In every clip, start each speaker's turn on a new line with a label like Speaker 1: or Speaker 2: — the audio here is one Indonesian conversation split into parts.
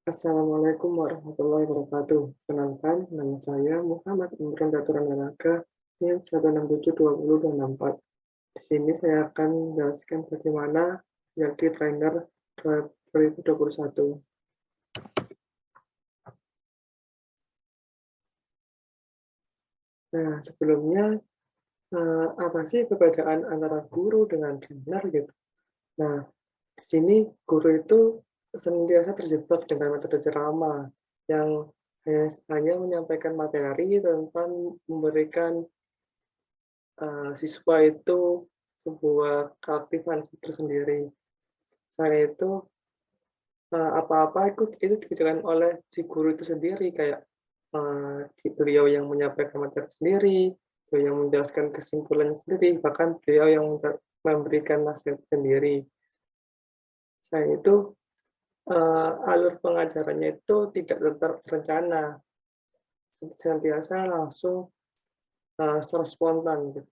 Speaker 1: Assalamualaikum warahmatullahi wabarakatuh. Kenalkan, nama saya Muhammad Imron Daturan Nanaga, NIM 1672024. Di sini saya akan menjelaskan bagaimana menjadi trainer 2021. Nah, sebelumnya, apa sih perbedaan antara guru dengan trainer gitu? Nah, di sini guru itu senantiasa terjebak dengan metode ceramah yang hanya menyampaikan materi tanpa memberikan siswa itu sebuah keaktifan tersendiri. Selain itu, apa-apa itu dikerjakan oleh si guru itu sendiri, kayak, beliau yang menyampaikan materi sendiri, beliau yang menjelaskan kesimpulannya sendiri, bahkan beliau yang memberikan nasihat sendiri. Selain itu, alur pengajarannya itu tidak terencana, senantiasa langsung, secara spontan gitu.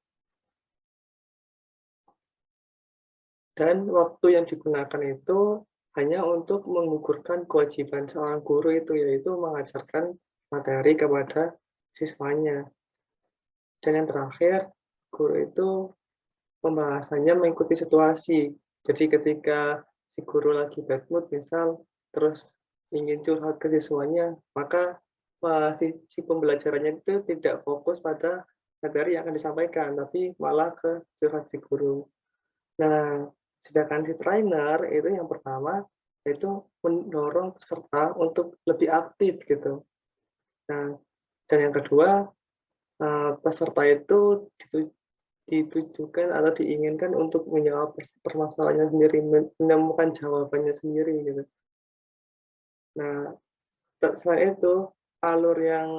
Speaker 1: Dan waktu yang digunakan itu hanya untuk menggugurkan kewajiban seorang guru itu, yaitu mengajarkan materi kepada siswanya. Dan yang terakhir, guru itu pembahasannya mengikuti situasi. Jadi ketika si guru lagi bad mood misal, terus ingin curhat ke siswanya, maka si pembelajarannya itu tidak fokus pada materi yang akan disampaikan, tapi malah ke curhat si guru. Nah, sedangkan si trainer itu yang pertama, yaitu mendorong peserta untuk lebih aktif gitu. Nah, dan yang kedua, peserta itu ditujukan atau diinginkan untuk menjawab permasalahannya sendiri, menemukan jawabannya sendiri gitu. Nah, selain itu, alur yang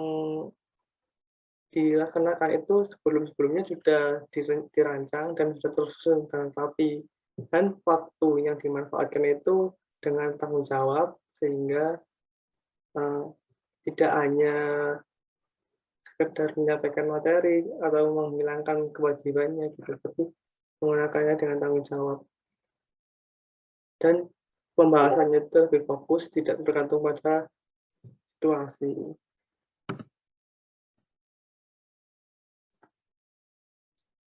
Speaker 1: dilaksanakan itu sebelum-sebelumnya sudah dirancang dan sudah tersusun dengan rapi, dan waktu yang dimanfaatkan itu dengan tanggung jawab sehingga, eee, tidak hanya sekedar menyampaikan materi atau menghilangkan kewajibannya gitu, tapi menggunakannya dengan tanggung jawab dan pembahasannya itu lebih fokus, tidak bergantung pada situasi.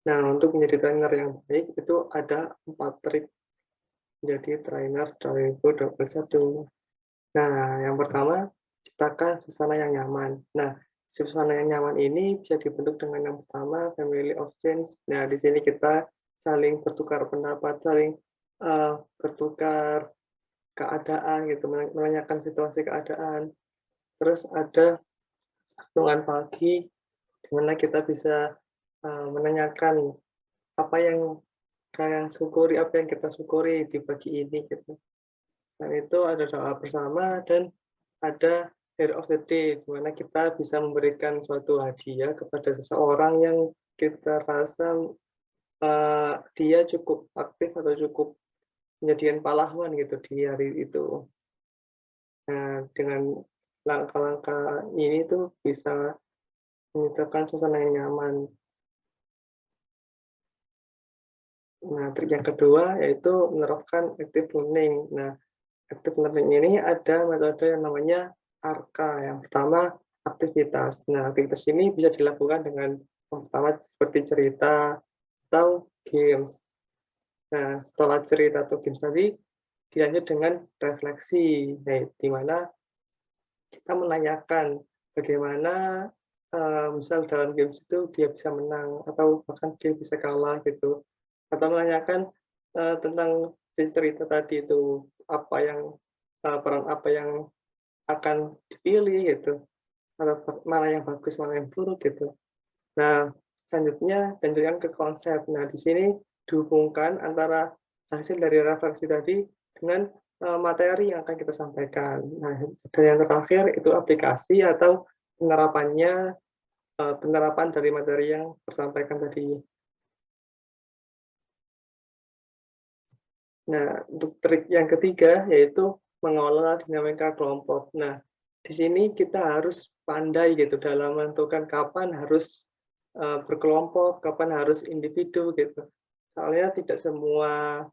Speaker 1: Nah, untuk menjadi trainer yang baik itu ada 4 trik menjadi trainer 2021. Nah, yang pertama, ciptakan suasana yang nyaman. Nah, suasana yang nyaman ini bisa dibentuk dengan yang pertama, family of change. Nah, di sini kita saling bertukar pendapat, saling bertukar keadaan gitu, menanyakan situasi keadaan. Terus ada renungan pagi, di mana kita bisa menanyakan apa yang kalian syukuri, apa yang kita syukuri di pagi ini gitu. Selain itu ada doa bersama dan ada hero of the day, di mana kita bisa memberikan suatu hadiah kepada seseorang yang kita rasa, dia cukup aktif atau cukup menjadikan pahlawan gitu di hari itu. Nah, dengan langkah-langkah ini tuh bisa menciptakan suasana yang nyaman. Nah, trik yang kedua yaitu menerapkan active learning. Nah, active learning ini ada metode yang namanya ARKA. Yang pertama, aktivitas. Nah, aktivitas ini bisa dilakukan dengan yang pertama seperti cerita atau games. Nah, setelah cerita atau games tadi, dilanjut dengan refleksi, nah, di mana kita menanyakan bagaimana, misal dalam games itu dia bisa menang atau bahkan dia bisa kalah gitu, atau menanyakan, tentang si cerita tadi itu, apa yang, peran apa yang akan dipilih gitu, atau mana yang bagus, mana yang buruk gitu. Nah, selanjutnya lanjutkan ke konsep. Nah, di sini dihubungkan antara hasil dari refleksi tadi dengan, materi yang akan kita sampaikan. Nah, dan yang terakhir itu aplikasi atau penerapannya, penerapan dari materi yang tersampaikan tadi. Nah, untuk trik yang ketiga yaitu mengelola dinamika kelompok. Nah, di sini kita harus pandai gitu dalam menentukan kapan harus, berkelompok, kapan harus individu gitu. Soalnya tidak semua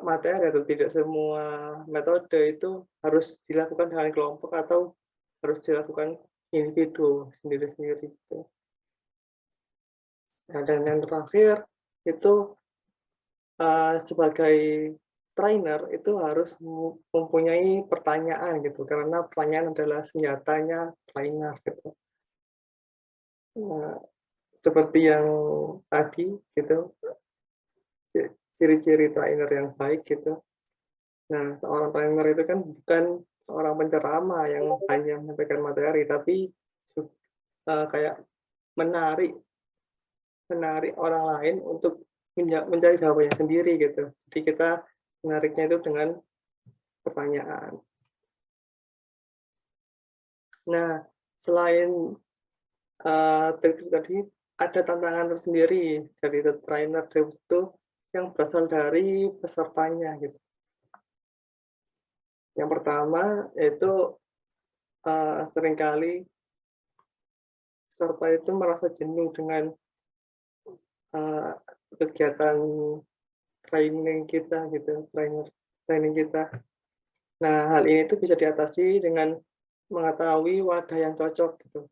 Speaker 1: materi atau tidak semua metode itu harus dilakukan dengan kelompok atau harus dilakukan individu sendiri-sendiri gitu. Nah, dan yang terakhir itu, sebagai trainer itu harus mempunyai pertanyaan gitu, karena pertanyaan adalah senjatanya trainer gitu. Nah, seperti yang tadi gitu, ciri-ciri trainer yang baik gitu. Nah, seorang trainer itu kan bukan seorang penceramah yang hanya menyampaikan materi, tapi kayak menarik menarik orang lain untuk mencari jawabannya sendiri gitu. Jadi kita menariknya itu dengan pertanyaan. Nah, selain, trik tadi, ada tantangan tersendiri dari the trainer itu yang berasal dari pesertanya gitu. Yang pertama yaitu, seringkali peserta itu merasa jenuh dengan, eee, kegiatan training kita. Nah, hal ini tuh bisa diatasi dengan mengetahui wadah yang cocok gitu.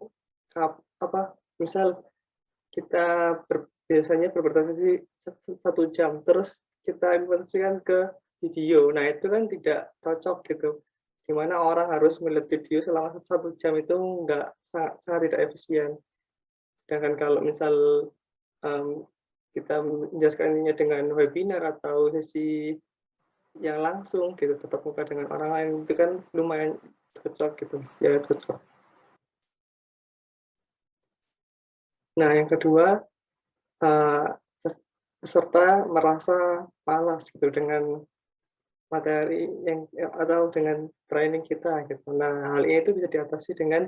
Speaker 1: Misal kita biasanya berpresentasi 1 jam, terus kita implementasikan ke video. Nah, itu kan tidak cocok gitu, di mana orang harus melihat video selama 1 jam itu sangat sangat tidak efisien. Sedangkan kalau misal, mmm, kita menjelaskannya dengan webinar atau sesi yang langsung gitu, tatap muka dengan orang lain, itu kan lumayan cocok gitu, ya cocok. Nah, yang kedua, eee, peserta merasa malas gitu dengan materi atau dengan training kita gitu. Nah, hal ini itu bisa diatasi dengan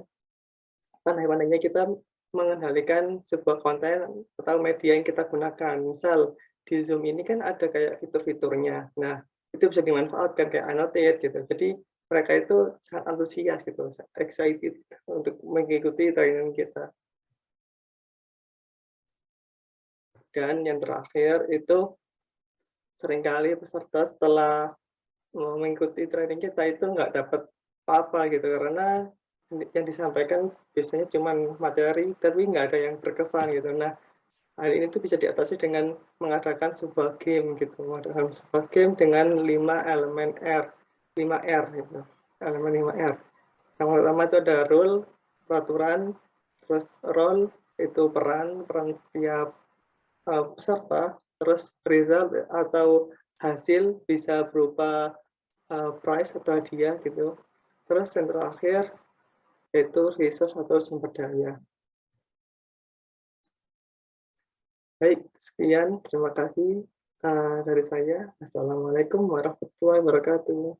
Speaker 1: pandai-pandainya kita mengendalikan sebuah konten atau media yang kita gunakan. Misal di Zoom ini kan ada kayak fitur-fiturnya. Nah, itu bisa dimanfaatkan kayak annotate gitu. Jadi mereka itu sangat antusias gitu, excited untuk mengikuti training kita. Dan yang terakhir itu seringkali peserta setelah mengikuti training kita itu nggak dapat apa-apa gitu, karena yang disampaikan biasanya cuman materi, tapi nggak ada yang berkesan gitu. Nah, hal ini tuh bisa diatasi dengan mengadakan sebuah game gitu, mengadakan sebuah game dengan 5 elemen R, 5R gitu, elemen 5R. Yang pertama itu ada rule, peraturan, terus role itu peran, peran setiap peserta, terus result atau hasil bisa berupa, prize atau hadiah gitu. Terus yang terakhir yaitu resource atau sumber daya. Baik, sekian terima kasih, dari saya. Assalamualaikum warahmatullahi wabarakatuh.